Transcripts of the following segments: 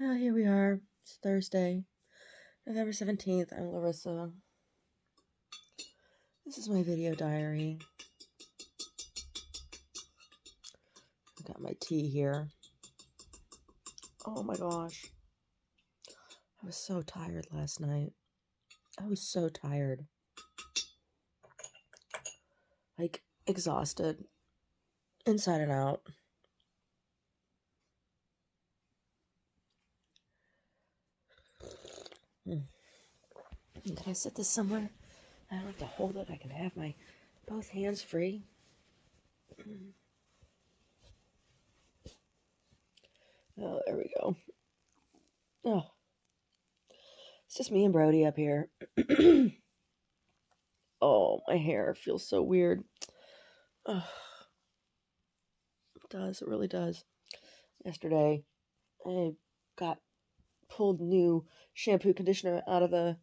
Well, here we are. It's Thursday, November 17th. I'm Larissa. This is my video diary. I got my tea here. Oh my gosh. I was so tired last night. I was so tired. Like, exhausted. Inside and out. Can I set this somewhere? I don't have to hold it. I can have my both hands free. Oh, there we go. Oh, it's just me and Brody up here. Oh, my hair feels so weird. Oh, it does. It really does. Yesterday, I got pulled new shampoo conditioner out of the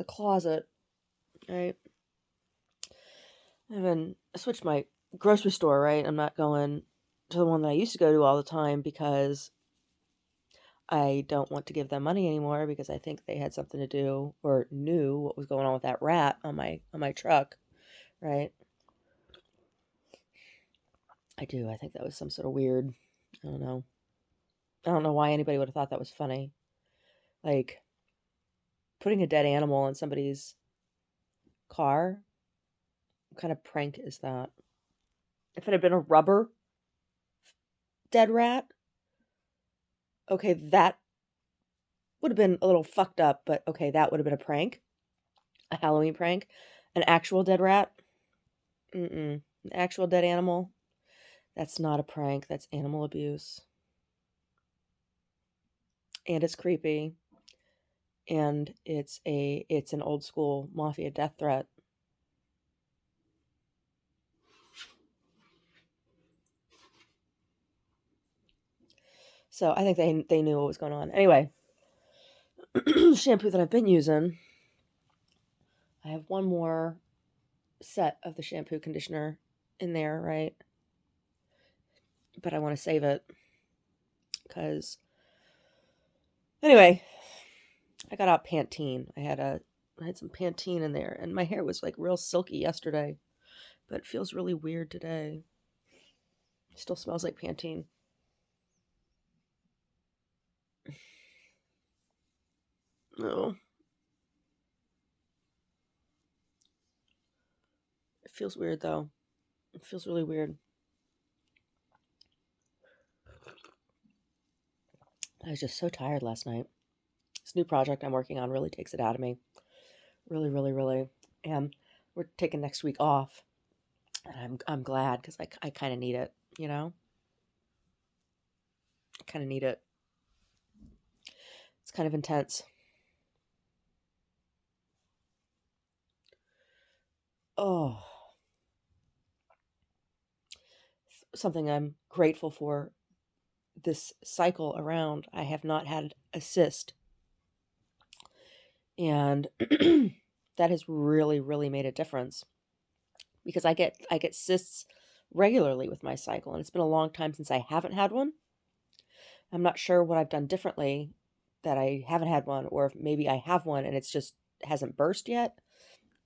closet. Right. I switched my grocery store. Right. I'm not going to the one that I used to go to all the time because I don't want to give them money anymore because I think they had something to do or knew what was going on with that rat on my truck. Right. I do. I think that was some sort of weird. I don't know. I don't know why anybody would have thought that was funny. Like putting a dead animal in somebody's car. What kind of prank is that? If it had been a rubber dead rat, okay, that would have been a little fucked up, but okay, that would have been a prank, a Halloween prank. An actual dead rat, an actual dead animal, that's not a prank. That's animal abuse, and it's creepy, and it's an old school mafia death threat. So I think they knew what was going on. Anyway, shampoo that I've been using. I have one more set of the shampoo conditioner in there, right? But I want to save it because anyway, I got out Pantene. I had some Pantene in there, and my hair was like real silky yesterday, but it feels really weird today. It still smells like Pantene. No, it feels weird though. It feels really weird. I was just so tired last night. This new project I'm working on really takes it out of me. Really, really, really. And we're taking next week off, and I'm glad because I kind of need it. You know, I kind of need it. It's kind of intense. Oh, something I'm grateful for this cycle around. I have not had a cyst, and that has really, really made a difference because I get cysts regularly with my cycle, and it's been a long time since I haven't had one. I'm not sure what I've done differently that I haven't had one, or if maybe I have one and it's just hasn't burst yet.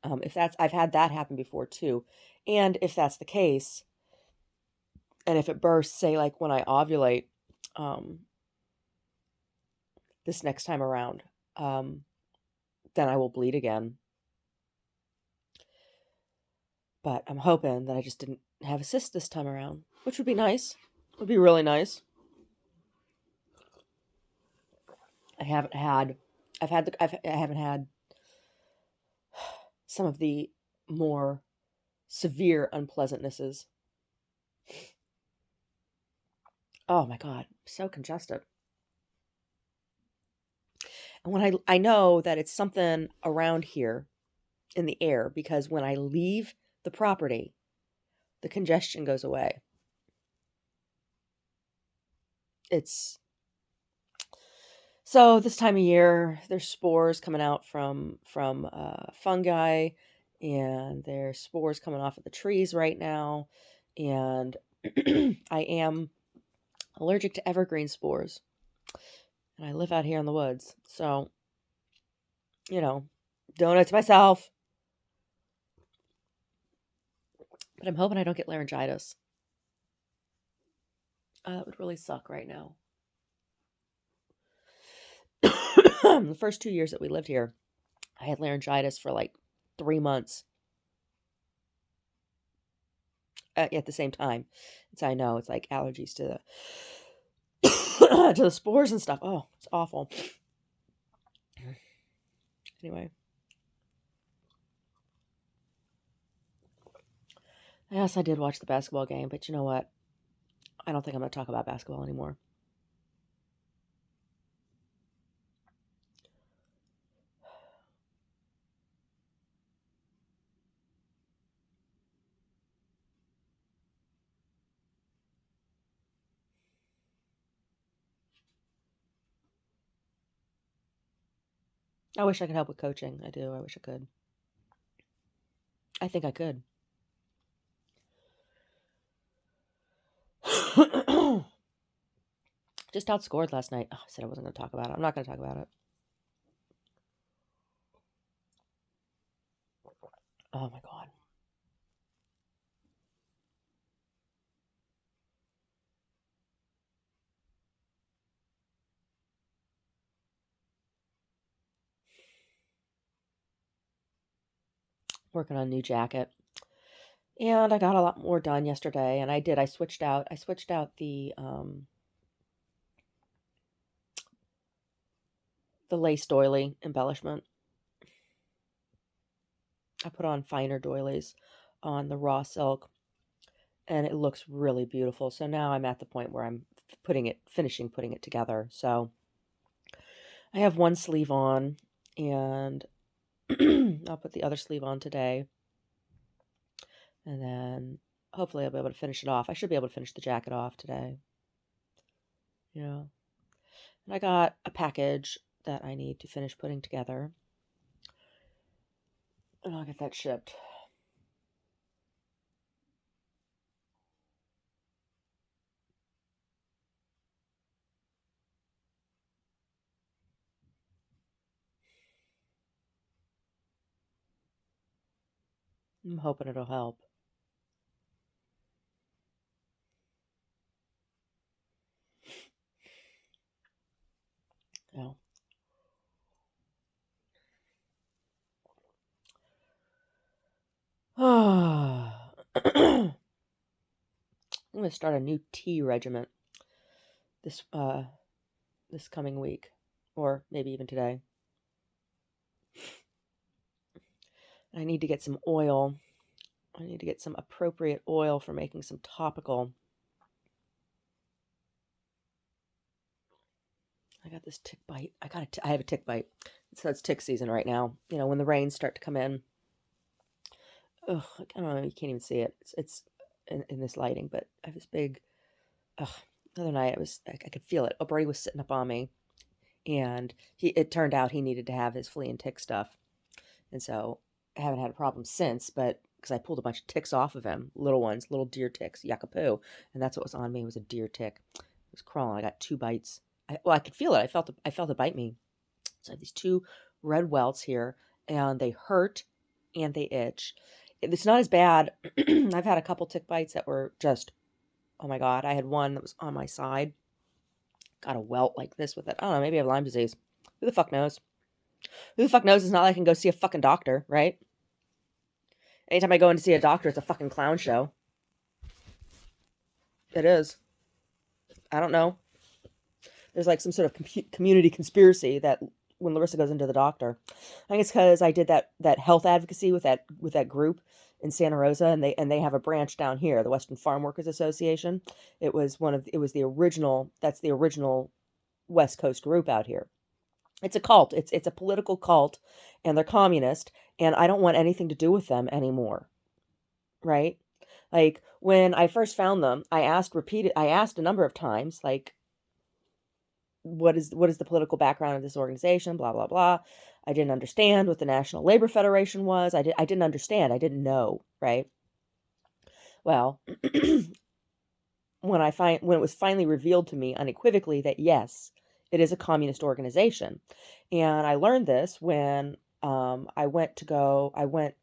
If that's I've had that happen before too, and if that's the case, and if it bursts, say like when I ovulate, um, this next time around, um, then I will bleed again. But I'm hoping that I just didn't have a cyst this time around, which would be nice. Would be really nice. I haven't had, I haven't had some of the more severe unpleasantnesses. Oh my God, so congested. And when I know that it's something around here in the air because when I leave the property, the congestion goes away. It's so this time of year, there's spores coming out from fungi, and there's spores coming off of the trees right now, and I am allergic to evergreen spores. And I live out here in the woods. So, you know, donuts myself. But I'm hoping I don't get laryngitis. That would really suck right now. The first 2 years that we lived here, I had laryngitis for like 3 months at the same time. So I know it's like allergies to the to the spores and stuff. Oh, it's awful. Anyway, yes, I did watch the basketball game, but you know what? I don't think I'm going to talk about basketball anymore. I wish I could help with coaching. I do. I wish I could. I think I could. Just outscored last night. Oh, I said I wasn't going to talk about it. I'm not going to talk about it. Oh my God. Working on a new jacket. And I got a lot more done yesterday. And I did. I switched out the lace doily embellishment. I put on finer doilies on the raw silk, and it looks really beautiful. So now I'm at the point where I'm finishing putting it together. So I have one sleeve on, and I'll put the other sleeve on today. And then hopefully I'll be able to finish it off. I should be able to finish the jacket off today. Yeah. And I got a package that I need to finish putting together. And I'll get that shipped. I'm hoping it'll help. Yeah. I'm going to start a new tea regimen this this coming week, or maybe even today. I need to get some oil. I need to get some appropriate oil for making some topical. I got this tick bite. I have a tick bite. So it's tick season right now. You know, when the rains start to come in. Ugh, I don't know. You can't even see it. It's in this lighting, but I have this big. Ugh. The other night, I could feel it. Oh, Brady was sitting up on me, and it turned out he needed to have his flea and tick stuff, and so I haven't had a problem since. But because I pulled a bunch of ticks off of him, little ones, little deer ticks, yakapoo, and that's what was on me. It was a deer tick. It was crawling. I got 2 bites. I could feel it. I felt it bite me. So I have these 2 red welts here, and they hurt and they itch. It's not as bad. I've had a couple tick bites that were just, oh my God. I had one that was on my side. Got a welt like this with it. I don't know. Maybe I have Lyme disease. Who the fuck knows? Who the fuck knows? It's not like I can go see a fucking doctor, right? Anytime I go in to see a doctor, it's a fucking clown show. It is. I don't know. There's like some sort of community conspiracy that when Larissa goes into the doctor, I think it's because I did that health advocacy with that group in Santa Rosa, and they have a branch down here, the Western Farm Workers Association. It was the original. That's the original West Coast group out here. It's a cult. It's a political cult, and they're communist, and I don't want anything to do with them anymore. Right? Like when I first found them, I asked a number of times, like, what is the political background of this organization, blah blah blah. I didn't understand what the National Labor Federation was. I didn't understand. I didn't know, right? Well, when it was finally revealed to me unequivocally that yes, It is a communist organization. And I learned this when I went to go, I went,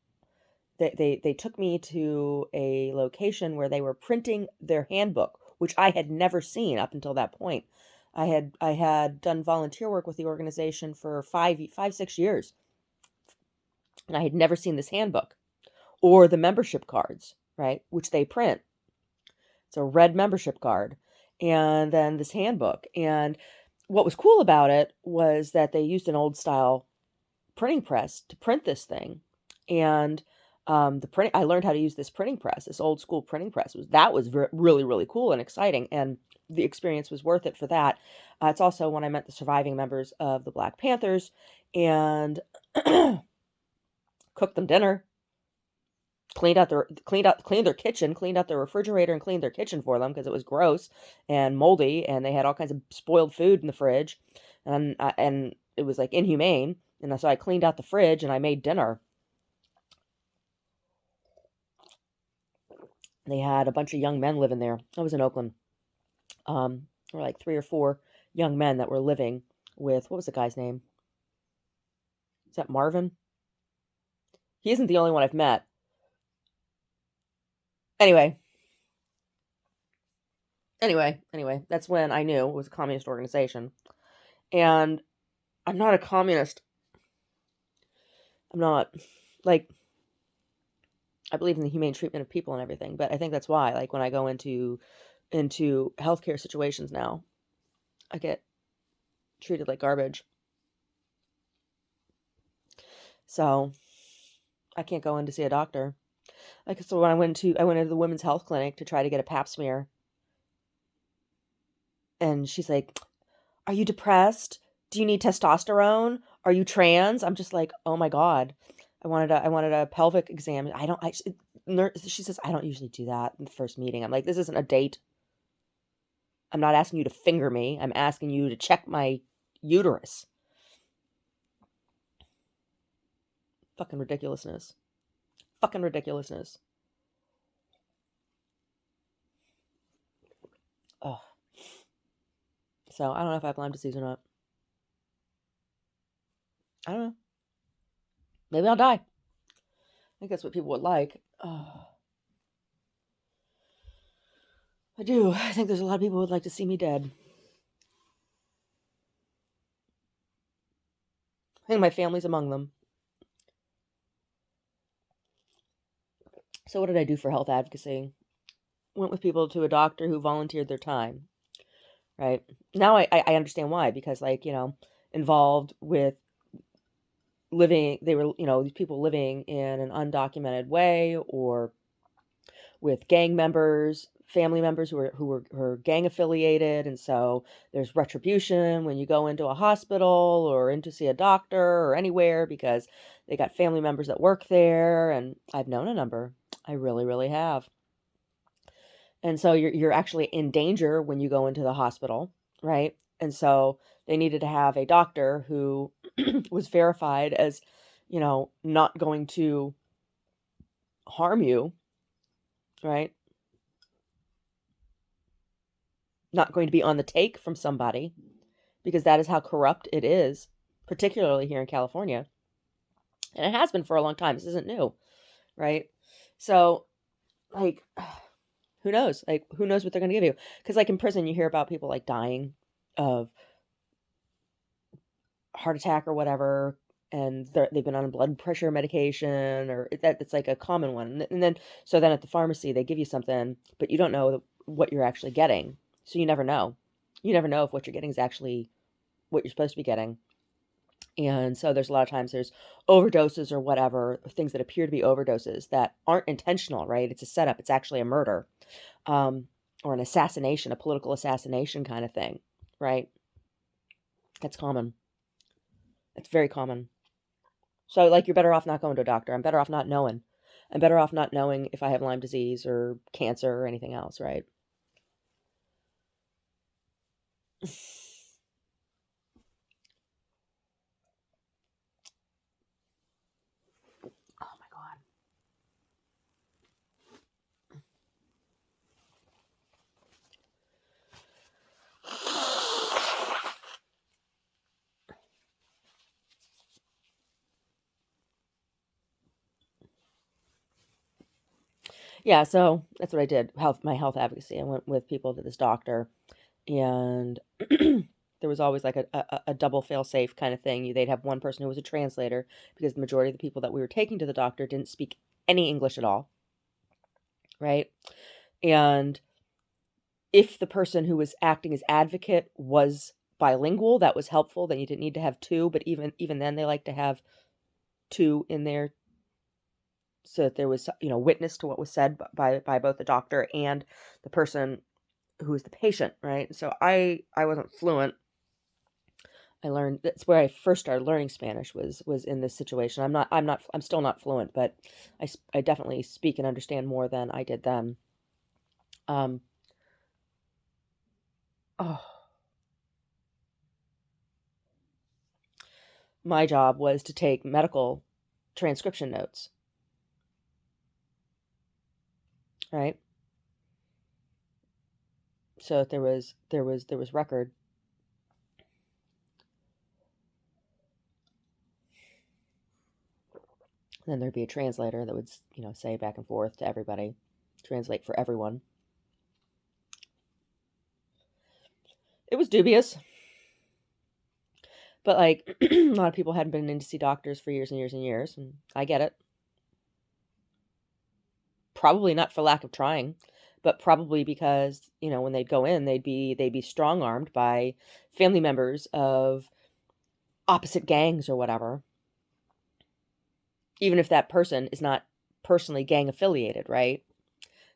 they took me to a location where they were printing their handbook, which I had never seen up until that point. I had done volunteer work with the organization for 6 years, and I had never seen this handbook or the membership cards, right, which they print. It's a red membership card, and then this handbook. And what was cool about it was that they used an old style printing press to print this thing. And the print, I learned how to use this printing press, this old school printing press. Was really, really cool and exciting, and the experience was worth it for that. It's also when I met the surviving members of the Black Panthers and cooked them dinner, cleaned their kitchen, cleaned out their refrigerator and cleaned their kitchen for them because it was gross and moldy, and they had all kinds of spoiled food in the fridge, and it was like inhumane. And so I cleaned out the fridge and I made dinner. They had a bunch of young men living there. I was in Oakland. There were like 3 or 4 young men that were living with, what was the guy's name? Is that Marvin? He isn't the only one I've met. Anyway, that's when I knew it was a communist organization. And I'm not a communist. I'm not, like, I believe in the humane treatment of people and everything, but I think that's why, like, when I go into healthcare situations now, I get treated like garbage. So I can't go in to see a doctor. Like, so when I went into the women's health clinic to try to get a pap smear, and she's like, "Are you depressed? Do you need testosterone? Are you trans?" I'm just like, "Oh my God." I wanted a pelvic exam. She says, "I don't usually do that in the first meeting." I'm like, "This isn't a date. I'm not asking you to finger me. I'm asking you to check my uterus." Fucking ridiculousness. Fucking ridiculousness. Oh. So I don't know if I have Lyme disease or not. I don't know. Maybe I'll die. I think that's what people would like. Oh, I do. I think there's a lot of people who would like to see me dead. I think my family's among them. So what did I do for health advocacy? Went with people to a doctor who volunteered their time. Right now, I understand why, because, like, involved with living, they were, these people living in an undocumented way, or with gang members, family members who were gang affiliated, and so there's retribution when you go into a hospital or in to see a doctor or anywhere because they got family members that work there, and I've known a number. I really, really have. And so you're actually in danger when you go into the hospital, right? And so they needed to have a doctor who was verified as, not going to harm you, right? Not going to be on the take from somebody, because that is how corrupt it is, particularly here in California. And it has been for a long time. This isn't new, right? So, like, who knows? Like, who knows what they're going to give you? Because, like, in prison, you hear about people, like, dying of heart attack or whatever, and they've been on blood pressure medication, or it's like a common one. And then, so then at the pharmacy, they give you something, but you don't know what you're actually getting. So you never know. You never know if what you're getting is actually what you're supposed to be getting. And so there's a lot of times there's overdoses or whatever, things that appear to be overdoses that aren't intentional, right? It's a setup. It's actually a murder, um, or an assassination, a political assassination kind of thing, right? That's common. It's very common. So, like, you're better off not going to a doctor. I'm better off not knowing. I'm better off not knowing if I have Lyme disease or cancer or anything else, right? Oh my God. Yeah, so that's what I did. My health advocacy. I went with people to this doctor, and there was always like a double fail safe kind of thing. They'd have one person who was a translator because the majority of the people that we were taking to the doctor didn't speak any English at all, right? And if the person who was acting as advocate was bilingual, that was helpful. Then you didn't need to have two, but even then, they like to have two in there so that there was witness to what was said by both the doctor and the person who was the patient, right? So I wasn't fluent. I learned that's where I first started learning Spanish was in this situation. I'm still not fluent, but I definitely speak and understand more than I did then. Um, oh, my job was to take medical transcription notes, right? So that there was record. Then there'd be a translator that would say back and forth to everybody, translate for everyone. It was dubious, but like a lot of people hadn't been in to see doctors for years and years and years, and I get it. Probably not for lack of trying, but probably because, when they'd go in, they'd be strong-armed by family members of opposite gangs or whatever. Even if that person is not personally gang affiliated, right?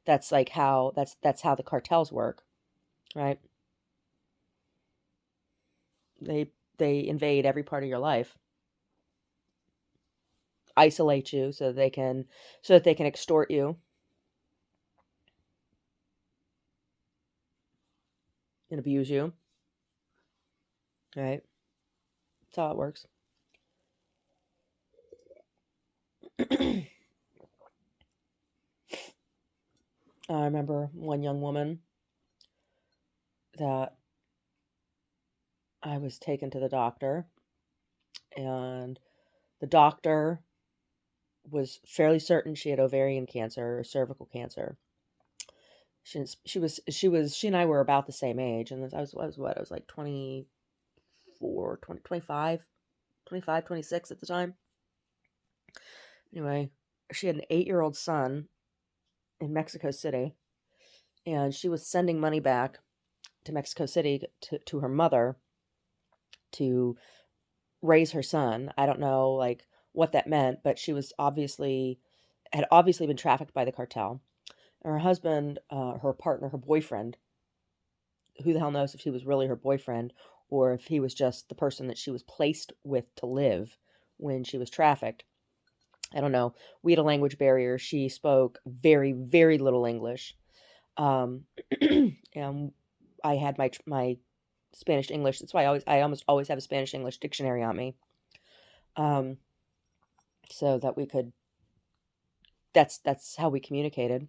That's like how that's how the cartels work, right? They invade every part of your life, isolate you so that they can extort you and abuse you, right? That's how it works. I remember one young woman that I was taken to the doctor, and the doctor was fairly certain she had ovarian cancer or cervical cancer. She and I were about the same age, and I was like 24, 20, 25, 25, 26 at the time. Anyway, she had an 8-year-old son in Mexico City, and she was sending money back to Mexico City to her mother to raise her son. I don't know like what that meant, but she was obviously been trafficked by the cartel. Her husband, her partner, her boyfriend, who the hell knows if he was really her boyfriend or if he was just the person that she was placed with to live when she was trafficked. I don't know. We had a language barrier. She spoke very, very little English. Um, and I had my Spanish English. That's why I almost always have a Spanish English dictionary on me. Um, so that we could that's how we communicated.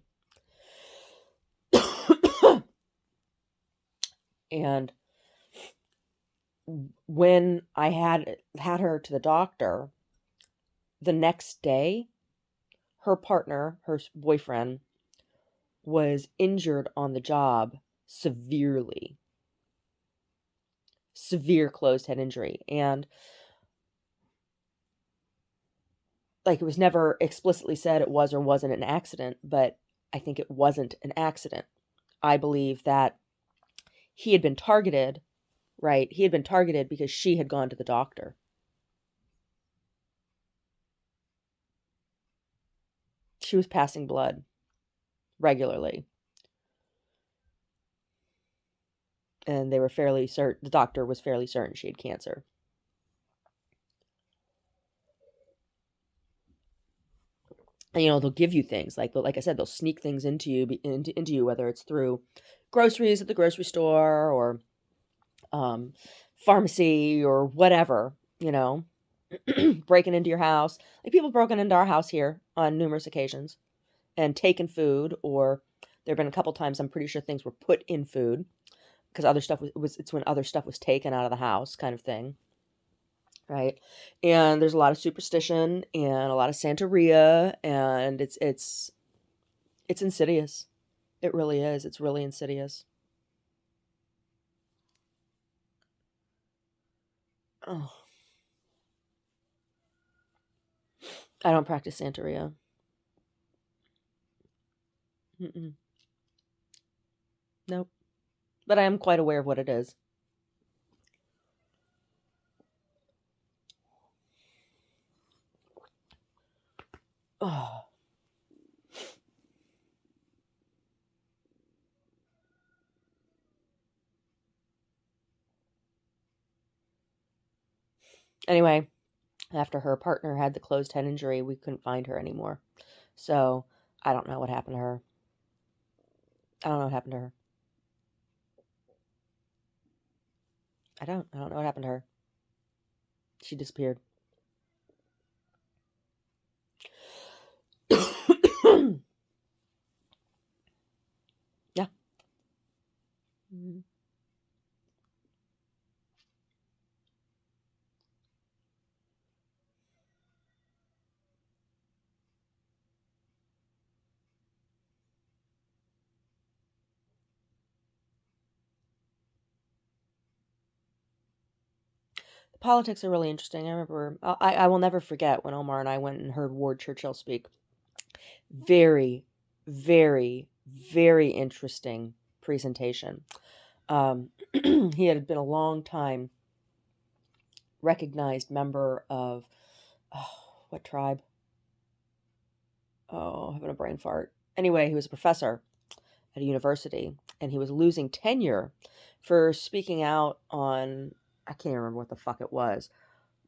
And when I had her to the doctor, the next day, her partner, her boyfriend, was injured on the job severely. Severe closed head injury. And like it was never explicitly said it was or wasn't an accident, but I think it wasn't an accident. I believe that he had been targeted, right? He had been targeted because she had gone to the doctor. She was passing blood regularly. And they were fairly certain, the doctor was fairly certain she had cancer. And, they'll give you things like I said, they'll sneak things into you, whether it's through groceries at the grocery store or um, pharmacy or whatever, breaking into your house. Like people broken into our house here on numerous occasions and taken food, or there have been a couple times I'm pretty sure things were put in food because other stuff it's when other stuff was taken out of the house kind of thing, right? And there's a lot of superstition and a lot of Santeria, and it's It's insidious. It really is. It's really insidious. Oh, I don't practice Santeria. Mm-mm. Nope. But I am quite aware of what it is. Oh. Anyway, after her partner had the closed head injury, we couldn't find her anymore. So I don't know what happened to her. I don't know what happened to her. I don't know what happened to her. She disappeared. Yeah. Mhm. The politics are really interesting. I remember, I will never forget when Omar and I went and heard Ward Churchill speak. Very, very, very interesting presentation. He had been a long time recognized member of, oh, what tribe? Oh, having a brain fart. Anyway, he was a professor at a university, and he was losing tenure for speaking out on, I can't even remember what the fuck it was.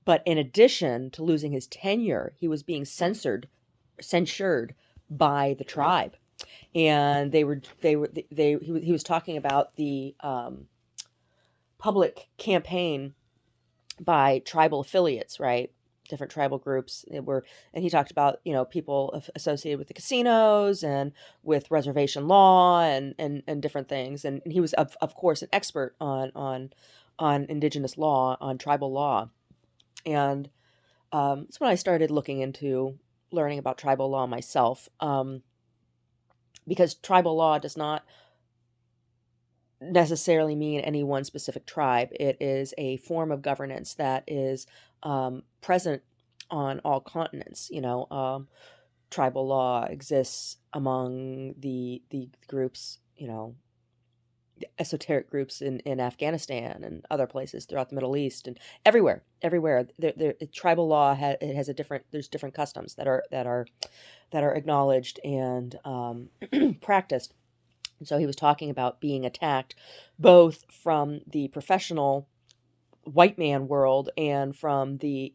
But in addition to losing his tenure, he was being censured by the tribe. And he was talking about the public campaign by tribal affiliates, right? Different tribal groups were, and he talked about, people associated with the casinos and with reservation law and different things. And he was of course an expert on indigenous law, on tribal law. And that's when I started looking into learning about tribal law myself, because tribal law does not necessarily mean any one specific tribe. It is a form of governance that is present on all continents. Tribal law exists among the groups, esoteric groups in Afghanistan and other places throughout the Middle East and everywhere. Tribal law it has a different. There's different customs that are acknowledged and practiced. And so he was talking about being attacked both from the professional white man world and from the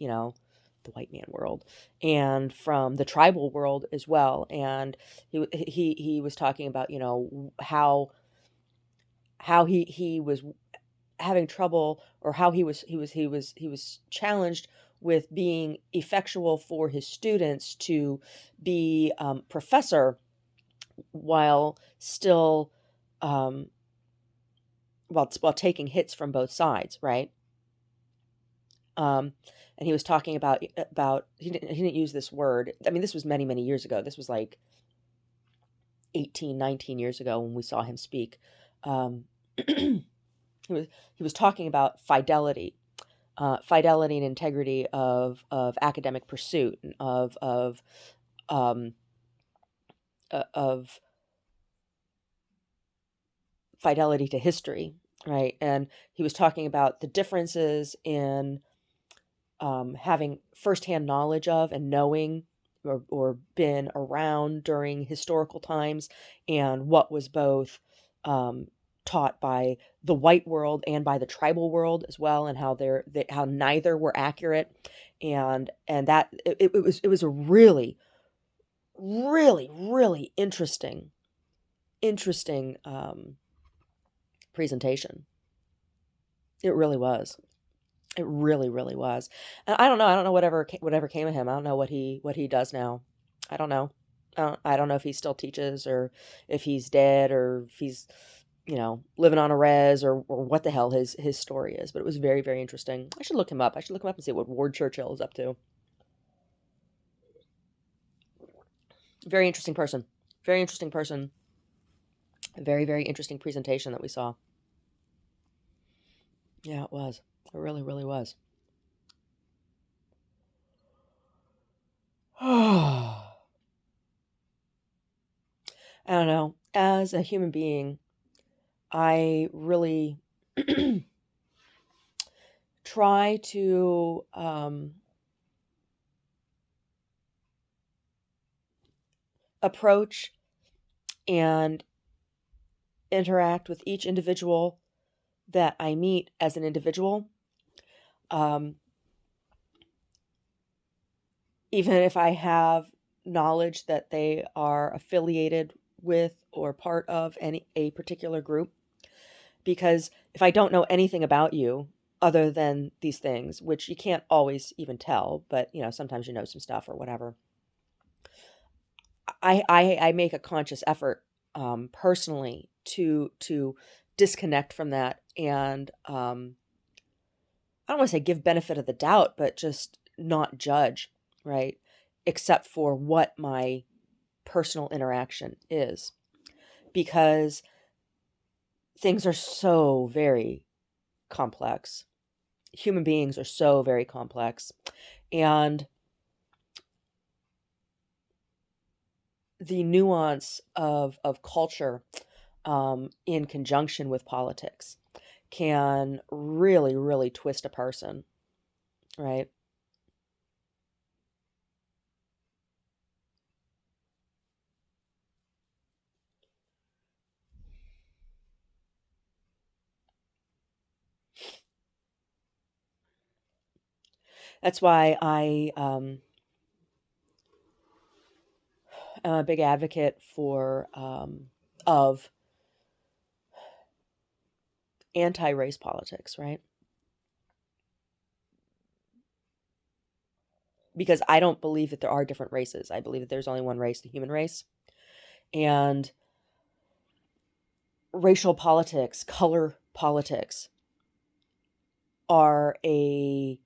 white man world and from the tribal world as well. And he was talking about, how he was having trouble, or how he was challenged with being effectual for his students to be professor while still um, while taking hits from both sides, right? Um, and he was talking about he didn't use this word. I mean, this was many years ago. This was like 18, 19 years ago when we saw him speak. Um, he was talking about fidelity and integrity of academic pursuit, and um, of fidelity to history, right? And he was talking about the differences in having firsthand knowledge of and knowing, or been around during historical times, and what was both um, taught by the white world and by the tribal world as well, and how neither were accurate, and that it was a really, really, really interesting presentation. It really was. It really, really was. And I don't know. I don't know whatever came of him. I don't know what he does now. I don't know. I don't know if he still teaches, or if he's dead, or if he's, living on a res, or what the hell his story is. But it was very, very interesting. I should look him up. I should look him up and see what Ward Churchill is up to. Very interesting person. Very interesting person. A very, very interesting presentation that we saw. Yeah, it was. It really, really was. I don't know. As a human being, I really try to approach and interact with each individual that I meet as an individual. Um, Even if I have knowledge that they are affiliated with or part of a particular group. Because if I don't know anything about you other than these things, which you can't always even tell, but sometimes you know some stuff or whatever, I make a conscious effort personally to disconnect from that and I don't want to say give benefit of the doubt, but just not judge, right? Except for what my personal interaction is, because things are so very complex. Human beings are so very complex. And the nuance of culture in conjunction with politics can really, really twist a person, right? That's why am a big advocate for of anti-race politics, right? Because I don't believe that there are different races. I believe that there's only one race, the human race. And racial politics, color politics are a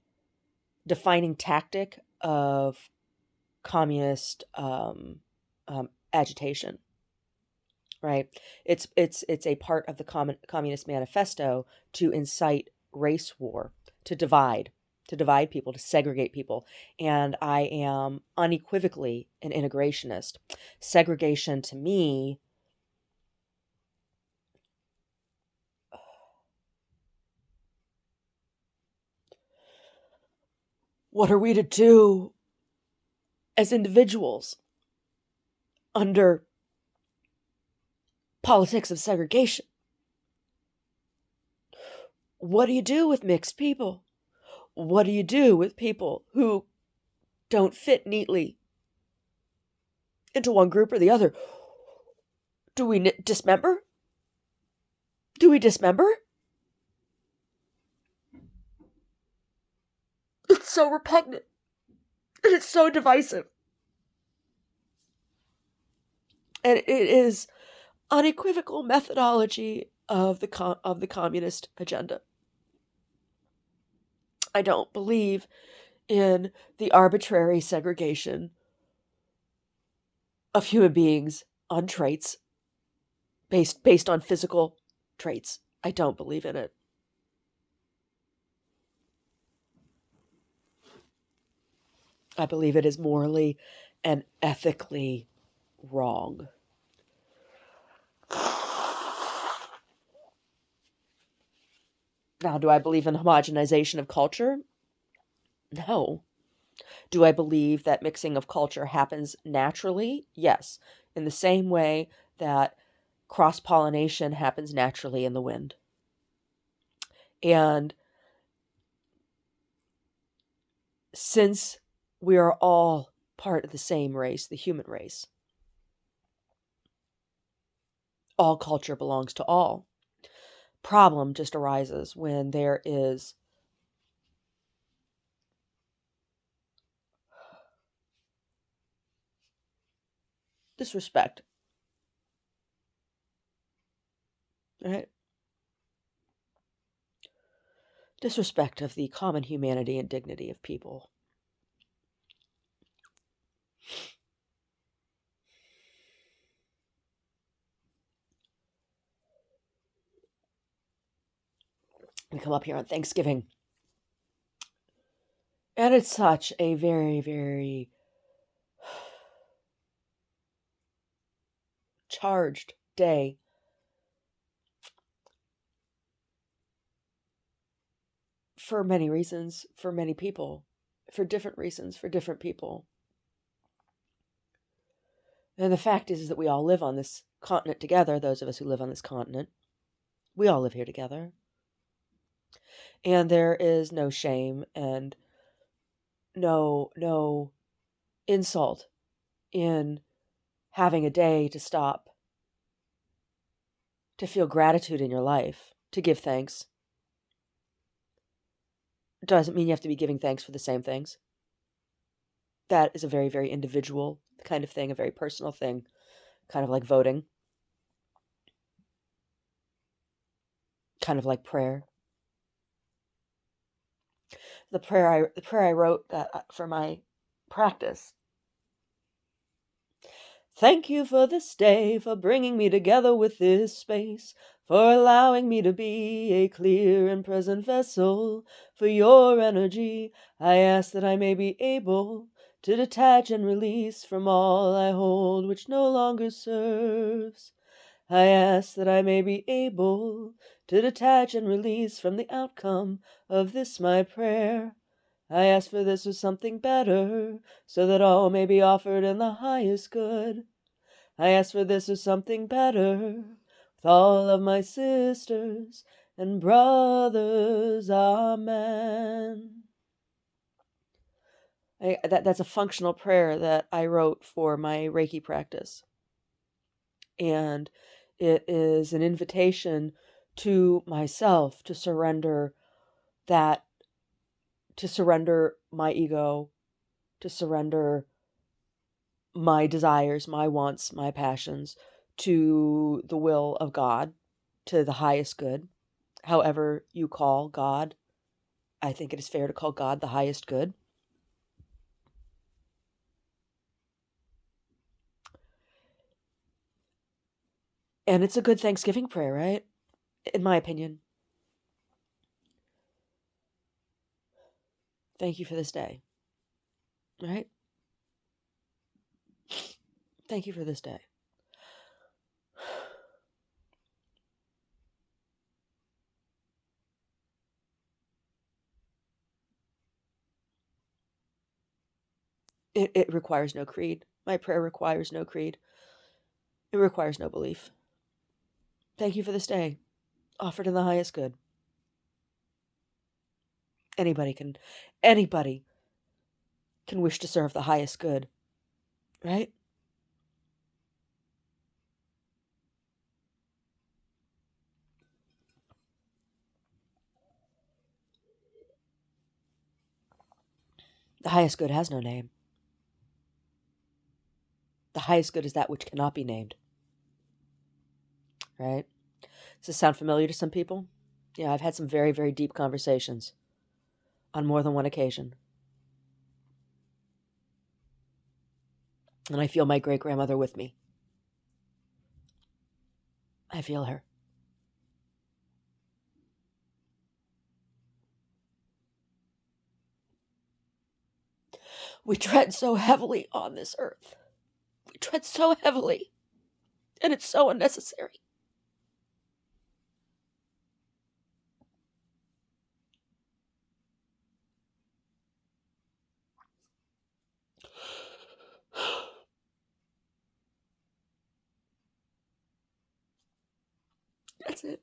defining tactic of communist agitation, right? It's a part of the Communist Manifesto to incite race war, to divide people, to segregate people. And I am unequivocally an integrationist. Segregation to me, what are we to do as individuals under politics of segregation? What do you do with mixed people? What do you do with people who don't fit neatly into one group or the other? Do we dismember? Do we dismember? It's so repugnant. And it's so divisive. And it is unequivocal methodology of the communist agenda. I don't believe in the arbitrary segregation of human beings on traits based on physical traits. I don't believe in it. I believe it is morally and ethically wrong. Now, do I believe in homogenization of culture? No. Do I believe that mixing of culture happens naturally? Yes. In the same way that cross pollination happens naturally in the wind. And since we are all part of the same race, the human race, all culture belongs to all. Problem just arises when there is disrespect, right? Disrespect of the common humanity and dignity of people. We come up here on Thanksgiving. And it's such a very, very charged day. For many reasons, for many people, for different reasons, for different people. And the fact is that we all live on this continent together, those of us who live on this continent. We all live here together. And there is no shame and no insult in having a day to stop, to feel gratitude in your life, to give thanks. It doesn't mean you have to be giving thanks for the same things. That is a very, very individual kind of thing, a very personal thing, kind of like voting, kind of like prayer. The prayer I wrote for my practice. Thank you for this day, for bringing me together with this space, for allowing me to be a clear and present vessel for your energy. I ask that I may be able to detach and release from all I hold which no longer serves. I ask that I may be able to detach and release from the outcome of this my prayer. I ask for this or something better, so that all may be offered in the highest good. I ask for this or something better, with all of my sisters and brothers. Amen. That's a functional prayer that I wrote for my Reiki practice. And it is an invitation to myself to surrender that, to surrender my ego, to surrender my desires, my wants, my passions to the will of God, to the highest good, however you call God. I think it is fair to call God the highest good. And it's a good Thanksgiving prayer, right? In my opinion. Thank you for this day. Right? Thank you for this day. It requires no creed. My prayer requires no creed. It requires no belief. Thank you for this day, offered in the highest good. Anybody can wish to serve the highest good, right? The highest good has no name. The highest good is that which cannot be named, right? Does this sound familiar to some people? Yeah, I've had some very, very deep conversations on more than one occasion. And I feel my great-grandmother with me. I feel her. We tread so heavily on this earth. We tread so heavily. And it's so unnecessary. That's it.